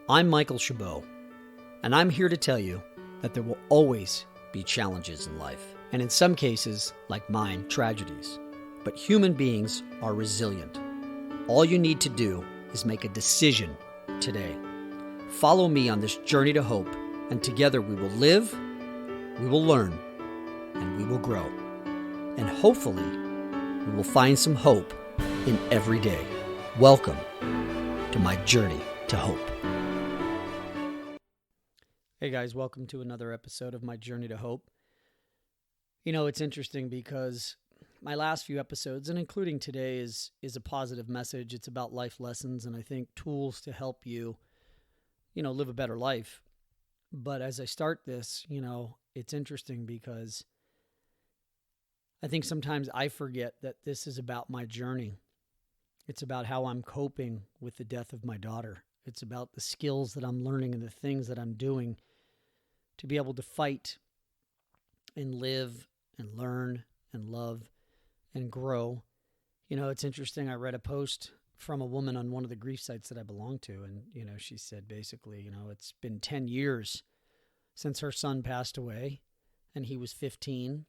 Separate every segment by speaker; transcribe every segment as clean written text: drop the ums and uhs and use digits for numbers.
Speaker 1: I'm Michael Chabot, and I'm here to tell you that there will always be challenges in life, and in some cases, like mine, tragedies. But human beings are resilient. All you need to do is make a decision today. Follow me on this journey to hope, and together we will live, we will learn, and we will grow. And hopefully, we will find some hope in every day. Welcome to my journey to hope. Hey guys, welcome to another episode of my journey to hope. You know, it's interesting because my last few episodes, and including today, is a positive message. It's about life lessons and I think tools to help you, live a better life. But as I start this, it's interesting because I think sometimes I forget that this is about my journey. It's about how I'm coping with the death of my daughter. It's about the skills that I'm learning and the things that I'm doing to be able to fight and live and learn and love and grow. It's interesting. I read a post from a woman on one of the grief sites that I belong to. And, she said basically, it's been 10 years since her son passed away and he was 15.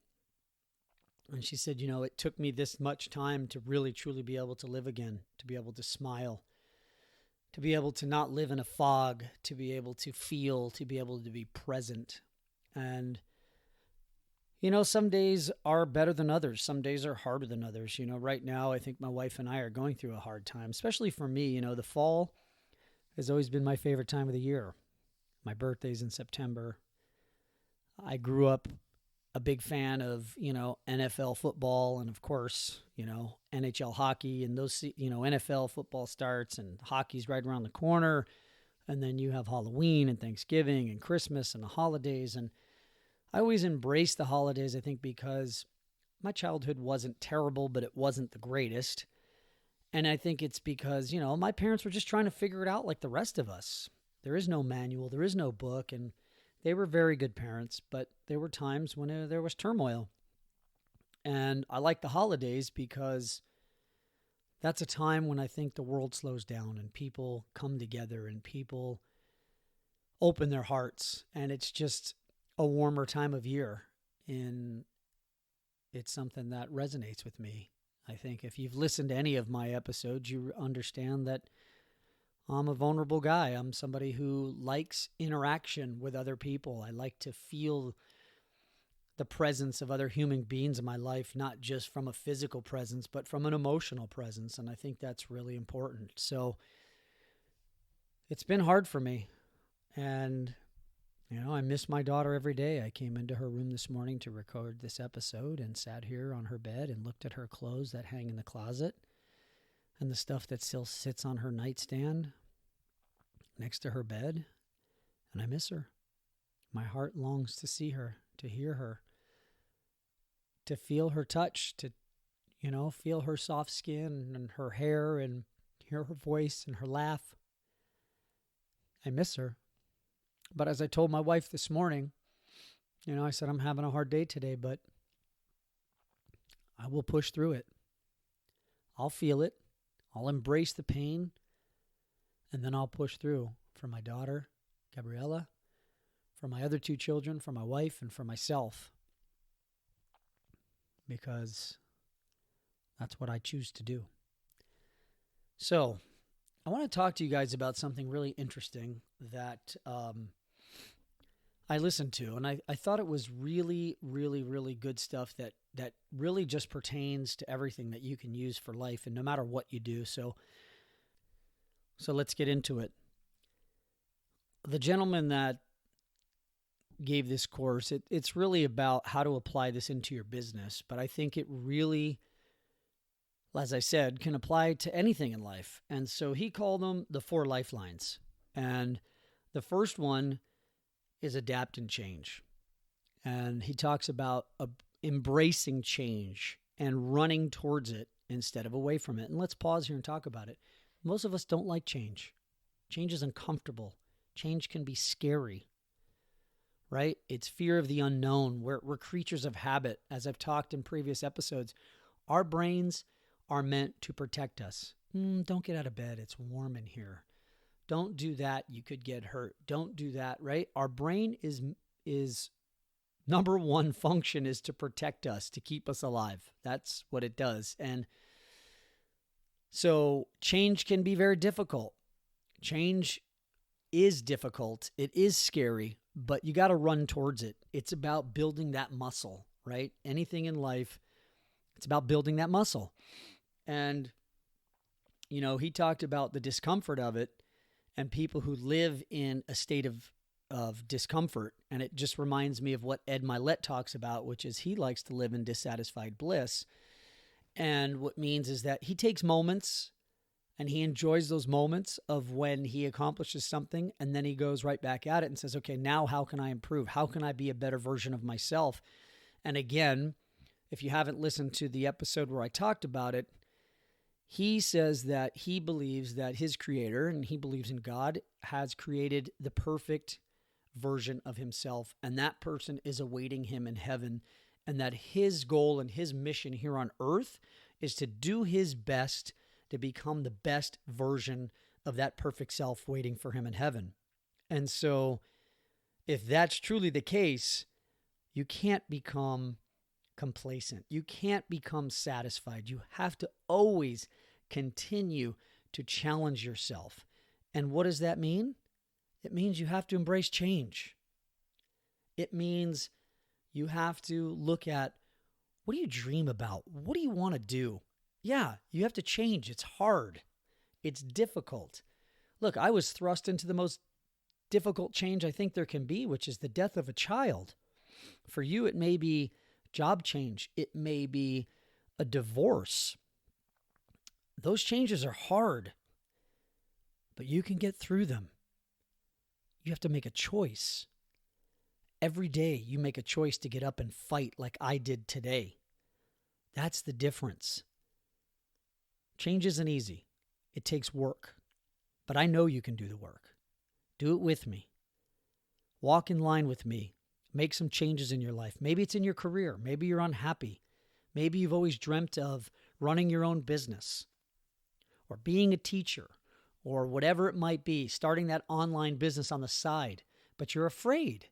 Speaker 1: And she said, it took me this much time to really, truly be able to live again, to be able to smile, to be able to not live in a fog, to be able to feel, to be able to be present. And, some days are better than others. Some days are harder than others. Right now, I think my wife and I are going through a hard time, especially for me. The fall has always been my favorite time of the year. My birthday's in September. I grew up a big fan of, NFL football and, of course, NHL hockey, and those, NFL football starts and hockey's right around the corner. And then you have Halloween and Thanksgiving and Christmas and the holidays. And I always embrace the holidays, I think, because my childhood wasn't terrible, but it wasn't the greatest. And I think it's because, my parents were just trying to figure it out like the rest of us. There is no manual, there is no book, and they were very good parents, but there were times when there was turmoil. And I like the holidays because that's a time when I think the world slows down and people come together and people open their hearts. And it's just a warmer time of year. And it's something that resonates with me. I think if you've listened to any of my episodes, you understand that I'm a vulnerable guy. I'm somebody who likes interaction with other people. I like to feel the presence of other human beings in my life, not just from a physical presence, but from an emotional presence. And I think that's really important. So it's been hard for me. And, I miss my daughter every day. I came into her room this morning to record this episode and sat here on her bed and looked at her clothes that hang in the closet and the stuff that still sits on her nightstand next to her bed, and I miss her. My heart longs to see her, to hear her, to feel her touch, to, feel her soft skin and her hair and hear her voice and her laugh. I miss her. But as I told my wife this morning, I said, I'm having a hard day today, but I will push through it. I'll feel it. I'll embrace the pain, and then I'll push through for my daughter, Gabriella, for my other 2 children, for my wife, and for myself, because that's what I choose to do. So I want to talk to you guys about something really interesting that I listened to, and I thought it was really, really, really good stuff that really just pertains to everything that you can use for life and no matter what you do. So let's get into it. The gentleman that gave this course, it's really about how to apply this into your business, but I think it really, as I said, can apply to anything in life. And so he called them the 4 lifelines. And the first one is adapt and change. And he talks about embracing change and running towards it instead of away from it. And let's pause here and talk about it. Most of us don't like change. Change is uncomfortable. Change can be scary, right? It's fear of the unknown. We're creatures of habit. As I've talked in previous episodes, our brains are meant to protect us. Don't get out of bed. It's warm in here. Don't do that. You could get hurt. Don't do that, right? Our brain is number one function is to protect us, to keep us alive. That's what it does. And so change can be very difficult. Change is difficult. It is scary, but you got to run towards it. It's about building that muscle, right? Anything in life, it's about building that muscle. And, you know, he talked about the discomfort of it and people who live in a state of discomfort. And it just reminds me of what Ed Milet talks about, which is he likes to live in dissatisfied bliss. And what means is that he takes moments and he enjoys those moments of when he accomplishes something, and then he goes right back at it and says, okay, now how can I improve? How can I be a better version of myself? And again, if you haven't listened to the episode where I talked about it, he says that he believes that his creator, and he believes in God, has created the perfect version of himself, and that person is awaiting him in heaven, and that his goal and his mission here on earth is to do his best to become the best version of that perfect self waiting for him in heaven. And so if that's truly the case, you can't become complacent. You can't become satisfied. You have to always continue to challenge yourself. And what does that mean? It means you have to embrace change. It means you have to look at, what do you dream about? What do you want to do? Yeah, you have to change. It's hard. It's difficult. Look, I was thrust into the most difficult change I think there can be, which is the death of a child. For you, it may be job change. It may be a divorce. Those changes are hard, but you can get through them. You have to make a choice. Every day you make a choice to get up and fight like I did today. That's the difference. Change isn't easy. It takes work. But I know you can do the work. Do it with me. Walk in line with me. Make some changes in your life. Maybe it's in your career. Maybe you're unhappy. Maybe you've always dreamt of running your own business or being a teacher or whatever it might be, starting that online business on the side, but you're afraid.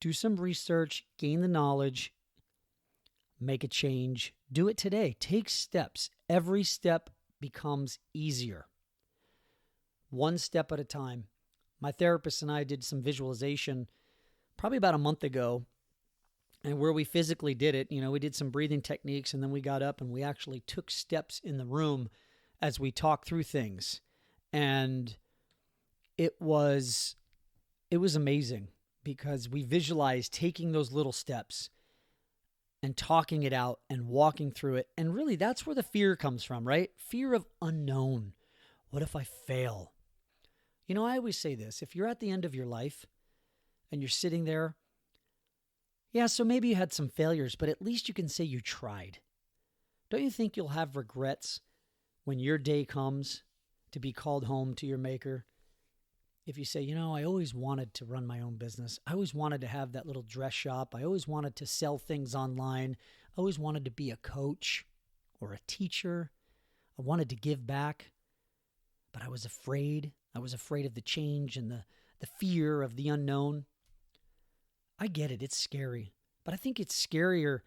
Speaker 1: Do some research, gain the knowledge, make a change. Do it today. Take steps. Every step becomes easier. One step at a time. My therapist and I did some visualization probably about a month ago, and where we physically did it, we did some breathing techniques, and then we got up and we actually took steps in the room as we talked through things. And it was amazing because we visualized taking those little steps and talking it out and walking through it. And really, that's where the fear comes from, right? Fear of unknown. What if I fail? I always say this. If you're at the end of your life and you're sitting there, yeah, so maybe you had some failures, but at least you can say you tried. Don't you think you'll have regrets when your day comes to be called home to your maker? If you say, I always wanted to run my own business. I always wanted to have that little dress shop. I always wanted to sell things online. I always wanted to be a coach or a teacher. I wanted to give back, but I was afraid. I was afraid of the change and the fear of the unknown. I get it. It's scary, but I think it's scarier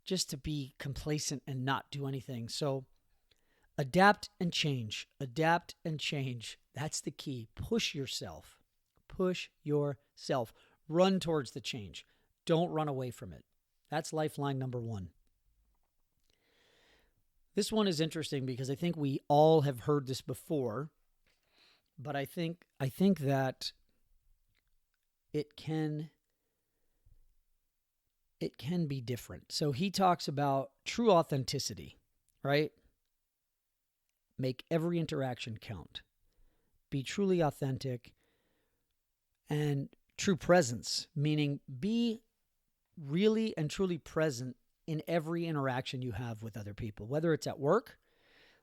Speaker 1: just to be complacent and not do anything. So adapt and change. Adapt and change. That's the key. Push yourself. Push yourself. Run towards the change. Don't run away from it. That's lifeline number one. This one is interesting because I think we all have heard this before, but I think that it can be different. So he talks about true authenticity, right? Make every interaction count. Be truly authentic, and true presence, meaning be really and truly present in every interaction you have with other people, whether it's at work.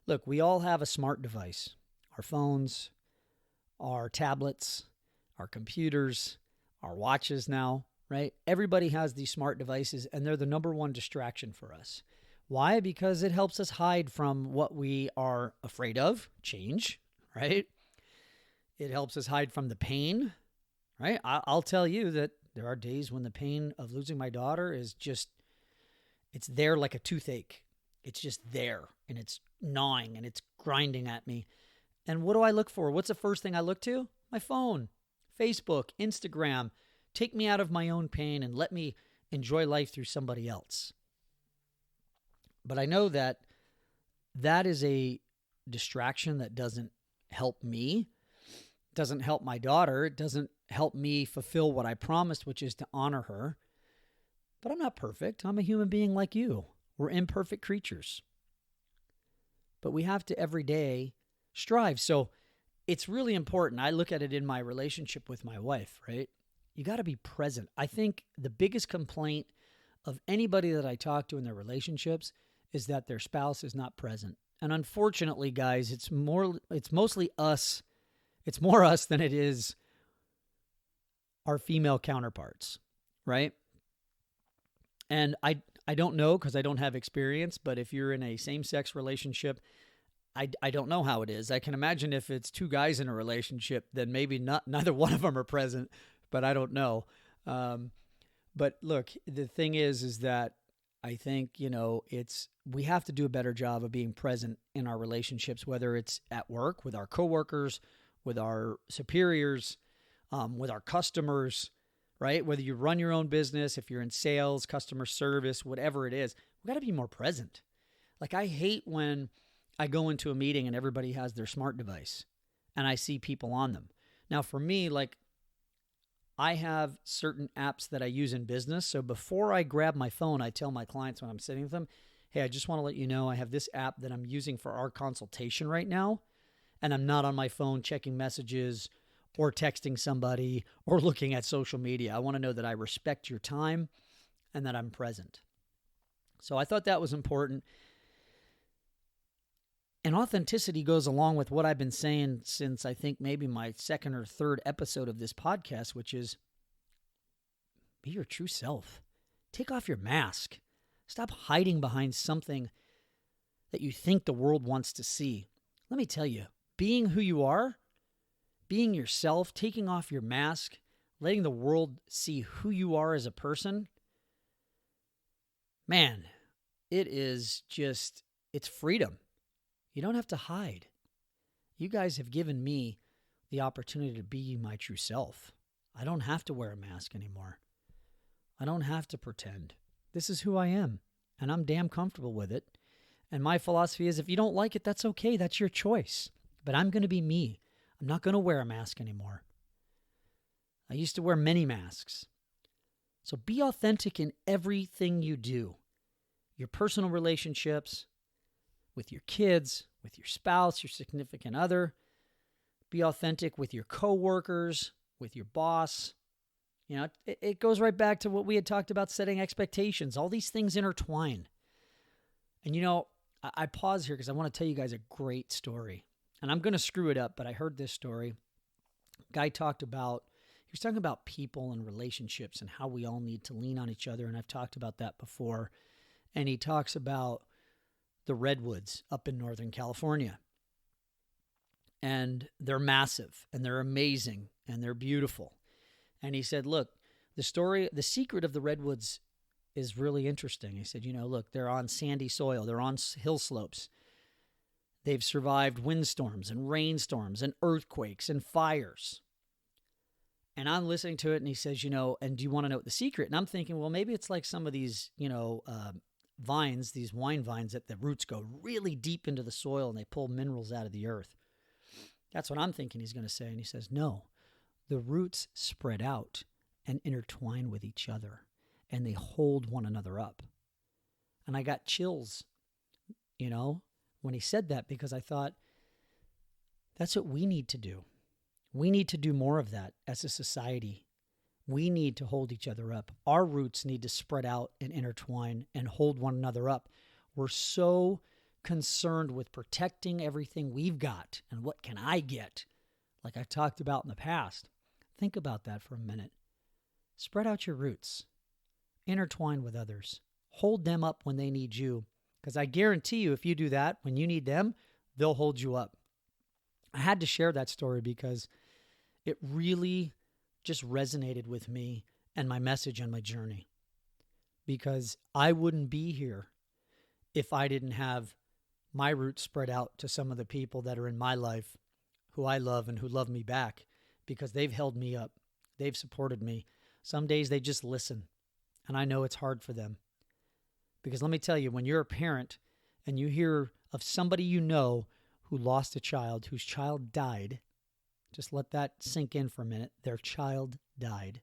Speaker 1: Look, we all have a smart device, our phones, our tablets, our computers, our watches now, right? Everybody has these smart devices, and they're the number one distraction for us. Why? Because it helps us hide from what we are afraid of, change, right? It helps us hide from the pain, right? I'll tell you that there are days when the pain of losing my daughter is just, it's there like a toothache. It's just there, and it's gnawing, and it's grinding at me. And what do I look for? What's the first thing I look to? My phone, Facebook, Instagram. Take me out of my own pain and let me enjoy life through somebody else. But I know that that is a distraction that doesn't help me, doesn't help my daughter, it doesn't help me fulfill what I promised, which is to honor her. But I'm not perfect. I'm a human being like you. We're imperfect creatures. But we have to every day strive. So it's really important. I look at it in my relationship with my wife, right? You got to be present. I think the biggest complaint of anybody that I talk to in their relationships is that their spouse is not present. And unfortunately, guys, it's mostly us. It's more us than it is our female counterparts, right? And I don't know because I don't have experience, but if you're in a same-sex relationship, I don't know how it is. I can imagine if it's two guys in a relationship, then maybe neither one of them are present, but I don't know. But look, the thing is that I think, we have to do a better job of being present in our relationships, whether it's at work, with our coworkers, with our superiors, with our customers, right? Whether you run your own business, if you're in sales, customer service, whatever it is, we got to be more present. Like, I hate when I go into a meeting and everybody has their smart device and I see people on them. Now, for me, like, I have certain apps that I use in business. So before I grab my phone, I tell my clients when I'm sitting with them, hey, I just want to let you know I have this app that I'm using for our consultation right now, and I'm not on my phone checking messages or texting somebody or looking at social media. I want to know that I respect your time and that I'm present. So I thought that was important. And authenticity goes along with what I've been saying since I think maybe my second or third episode of this podcast, which is be your true self. Take off your mask. Stop hiding behind something that you think the world wants to see. Let me tell you, being who you are, being yourself, taking off your mask, letting the world see who you are as a person, man, it's freedom. You don't have to hide. You guys have given me the opportunity to be my true self. I don't have to wear a mask anymore. I don't have to pretend. This is who I am, and I'm damn comfortable with it. And my philosophy is if you don't like it, that's okay. That's your choice. But I'm going to be me. I'm not going to wear a mask anymore. I used to wear many masks. So be authentic in everything you do. Your personal relationships, with your kids, with your spouse, your significant other. Be authentic with your coworkers, with your boss. It goes right back to what we had talked about, setting expectations. All these things intertwine. And I pause here because I want to tell you guys a great story. And I'm going to screw it up, but I heard this story. Guy he was talking about people and relationships and how we all need to lean on each other. And I've talked about that before. And he talks about the redwoods up in Northern California. And they're massive and they're amazing and they're beautiful. And he said, look, the secret of the redwoods is really interesting. He said, look, they're on sandy soil. They're on hill slopes. They've survived windstorms and rainstorms and earthquakes and fires. And I'm listening to it and he says, and do you want to know the secret? And I'm thinking, well, maybe it's like some of these, vines, these wine vines that the roots go really deep into the soil and they pull minerals out of the earth. That's what I'm thinking he's going to say. And he says, no, the roots spread out and intertwine with each other and they hold one another up. And I got chills, when he said that, because I thought that's what we need to do. We need to do more of that as a society. We need to hold each other up. Our roots need to spread out and intertwine and hold one another up. We're so concerned with protecting everything we've got and what can I get, like I've talked about in the past. Think about that for a minute. Spread out your roots. Intertwine with others. Hold them up when they need you. Because I guarantee you, if you do that, when you need them, they'll hold you up. I had to share that story because it really just resonated with me and my message and my journey. Because I wouldn't be here if I didn't have my roots spread out to some of the people that are in my life who I love and who love me back, because they've held me up. They've supported me. Some days they just listen, and I know it's hard for them. Because let me tell you, when you're a parent and you hear of somebody you know who lost a child, whose child died, just let that sink in for a minute. Their child died.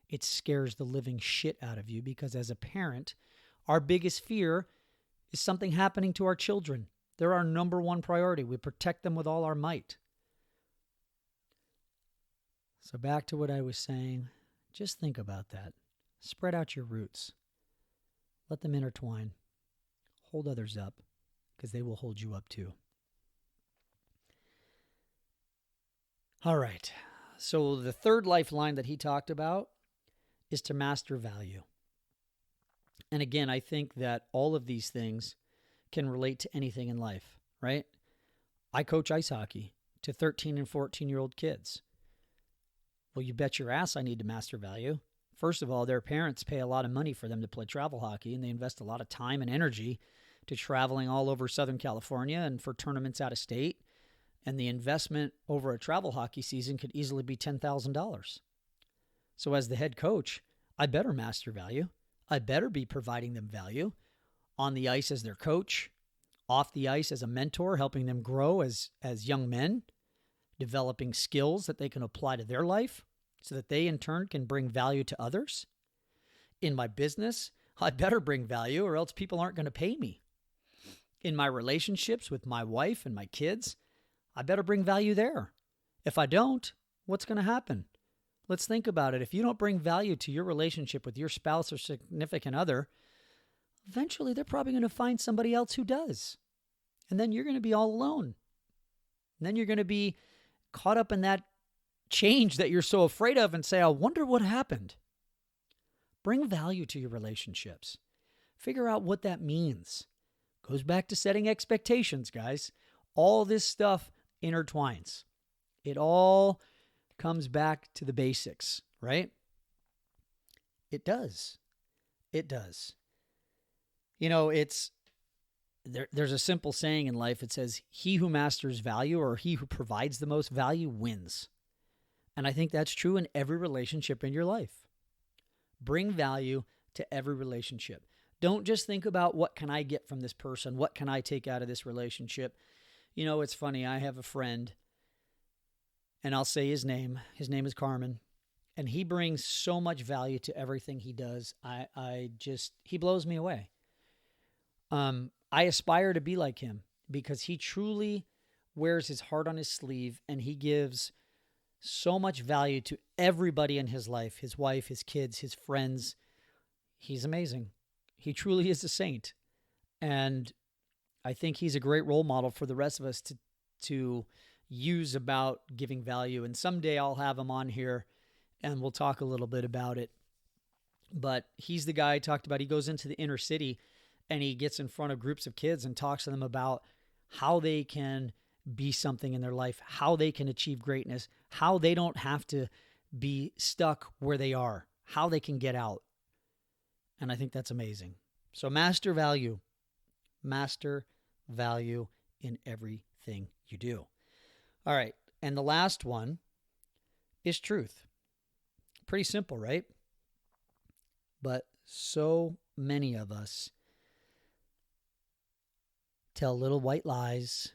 Speaker 1: It scares the living shit out of you, because as a parent, our biggest fear is something happening to our children. They're our number one priority. We protect them with all our might. So back to what I was saying, just think about that. Spread out your roots. Let them intertwine. Hold others up, because they will hold you up too. All right. So the third lifeline that he talked about is to master value. And again, I think that all of these things can relate to anything in life, right? I coach ice hockey to 13 and 14-year-old kids. Well, you bet your ass I need to master value. First of all, their parents pay a lot of money for them to play travel hockey, and they invest a lot of time and energy to traveling all over Southern California and for tournaments out of state. And the investment over a travel hockey season could easily be $10,000. So as the head coach, I better master value. I better be providing them value on the ice as their coach, off the ice as a mentor, helping them grow as young men, developing skills that they can apply to their life so that they in turn can bring value to others. In my business, I better bring value or else people aren't going to pay me. In my relationships with my wife and my kids, I better bring value there. If I don't, what's going to happen? Let's think about it. If you don't bring value to your relationship with your spouse or significant other, eventually they're probably going to find somebody else who does. And then you're going to be all alone. And then you're going to be caught up in that change that you're so afraid of and say, I wonder what happened. Bring value to your relationships. Figure out what that means. Goes back to setting expectations, guys. All this stuff intertwines. It all comes back to the basics, right? It does. It does. You know, there's a simple saying in life. It says, he who masters value, or he who provides the most value, wins. And I think that's true in every relationship in your life. Bring value to every relationship. Don't just think about what can I get from this person? What can I take out of this relationship? You know, it's funny. I have a friend, and I'll say his name. His name is Carmen, and he brings so much value to everything he does. He blows me away. I aspire to be like him because he truly wears his heart on his sleeve, and he gives so much value to everybody in his life, his wife, his kids, his friends. He's amazing. He truly is a saint. And I think he's a great role model for the rest of us to use about giving value. And someday I'll have him on here and we'll talk a little bit about it. But he's the guy I talked about. He goes into the inner city and he gets in front of groups of kids and talks to them about how they can be something in their life, how they can achieve greatness, how they don't have to be stuck where they are, how they can get out. And I think that's amazing. So master value. Master value in everything you do. All right. And the last one is truth. Pretty simple, right? But so many of us tell little white lies.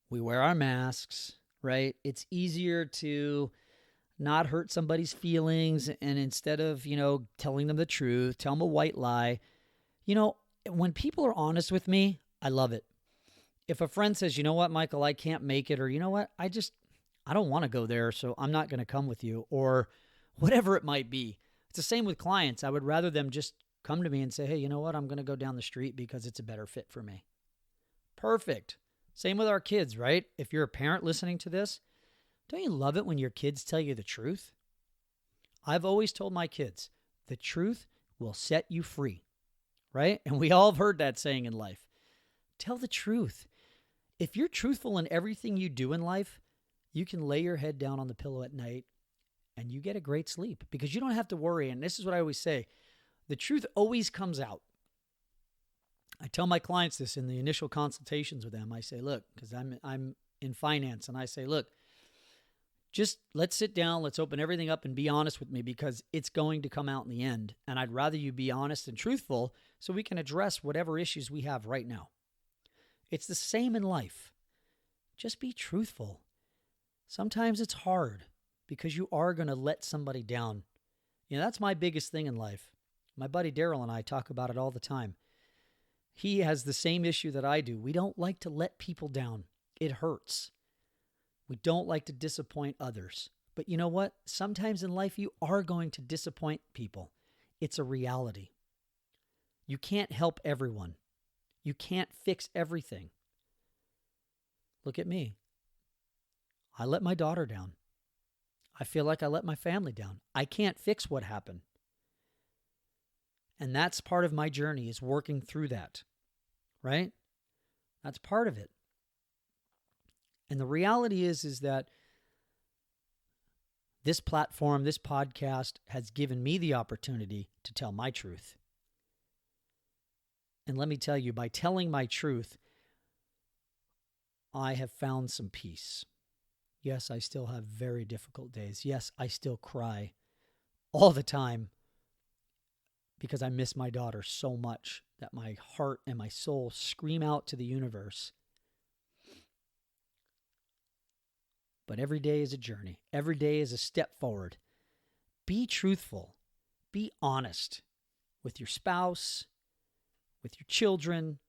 Speaker 1: We wear our masks, right? It's easier to not hurt somebody's feelings, and instead of, telling them the truth, tell them a white lie. When people are honest with me, I love it. If a friend says, you know what, Michael, I can't make it, or you know what, I don't want to go there, so I'm not going to come with you, or whatever it might be. It's the same with clients. I would rather them just come to me and say, hey, you know what, I'm going to go down the street because it's a better fit for me. Perfect. Same with our kids, right? If you're a parent listening to this, don't you love it when your kids tell you the truth? I've always told my kids, the truth will set you free, right? And we all have heard that saying in life. Tell the truth. If you're truthful in everything you do in life, you can lay your head down on the pillow at night and you get a great sleep because you don't have to worry. And this is what I always say. The truth always comes out. I tell my clients this in the initial consultations with them. I say, look, because I'm in finance, and I say, look, just let's sit down, let's open everything up and be honest with me because it's going to come out in the end. And I'd rather you be honest and truthful so we can address whatever issues we have right now. It's the same in life. Just be truthful. Sometimes it's hard because you are going to let somebody down. That's my biggest thing in life. My buddy Daryl and I talk about it all the time. He has the same issue that I do. We don't like to let people down. It hurts. We don't like to disappoint others. But you know what? Sometimes in life you are going to disappoint people. It's a reality. You can't help everyone. You can't fix everything. Look at me. I let my daughter down. I feel like I let my family down. I can't fix what happened. And that's part of my journey, is working through that, right? That's part of it. And the reality is that this platform, this podcast has given me the opportunity to tell my truth. And let me tell you, by telling my truth, I have found some peace. Yes, I still have very difficult days. Yes, I still cry all the time because I miss my daughter so much that my heart and my soul scream out to the universe. But every day is a journey. Every day is a step forward. Be truthful. Be honest with your spouse, with your children,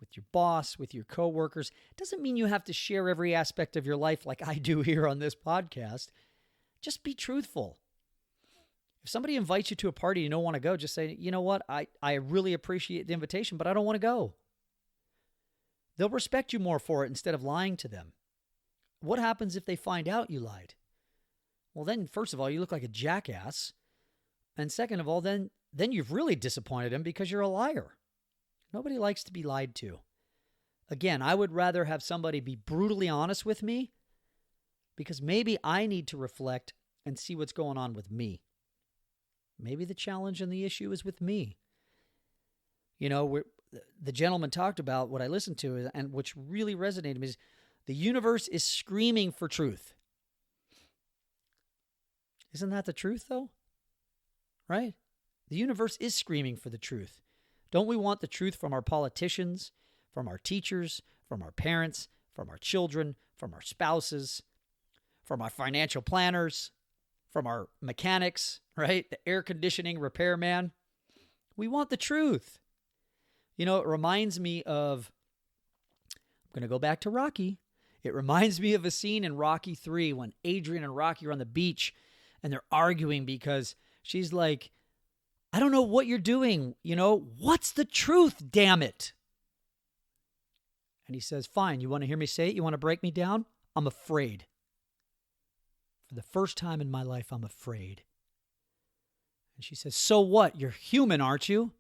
Speaker 1: with your boss, with your coworkers. It doesn't mean you have to share every aspect of your life like I do here on this podcast. Just be truthful. If somebody invites you to a party and you don't want to go, just say, you know what, I really appreciate the invitation, but I don't want to go. They'll respect you more for it instead of lying to them. What happens if they find out you lied? Well, then, first of all, you look like a jackass. And second of all, then you've really disappointed them because you're a liar. Nobody likes to be lied to. Again, I would rather have somebody be brutally honest with me because maybe I need to reflect and see what's going on with me. Maybe the challenge and the issue is with me. The gentleman talked about what I listened to, and which really resonated with me is the universe is screaming for truth. Isn't that the truth, though? Right? The universe is screaming for the truth. Don't we want the truth from our politicians, from our teachers, from our parents, from our children, from our spouses, from our financial planners, from our mechanics, right? The air conditioning repairman. We want the truth. It reminds me of, I'm going to go back to Rocky. It reminds me of a scene in Rocky 3 when Adrian and Rocky are on the beach and they're arguing because she's like, I don't know what you're doing. What's the truth, damn it? And he says, fine, you want to hear me say it? You want to break me down? I'm afraid. For the first time in my life, I'm afraid. And she says, so what? You're human, aren't you?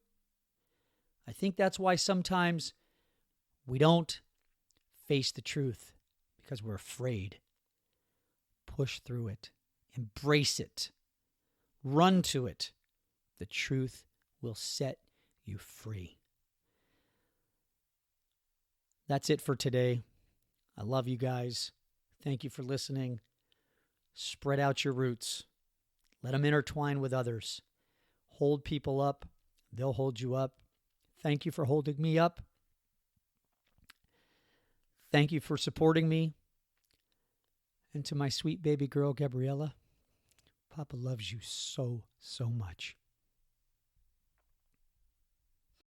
Speaker 1: I think that's why sometimes we don't face the truth because we're afraid. Push through it. Embrace it. Run to it. The truth will set you free. That's it for today. I love you guys. Thank you for listening. Spread out your roots. Let them intertwine with others. Hold people up. They'll hold you up. Thank you for holding me up. Thank you for supporting me. And to my sweet baby girl, Gabriella, Papa loves you so, so much.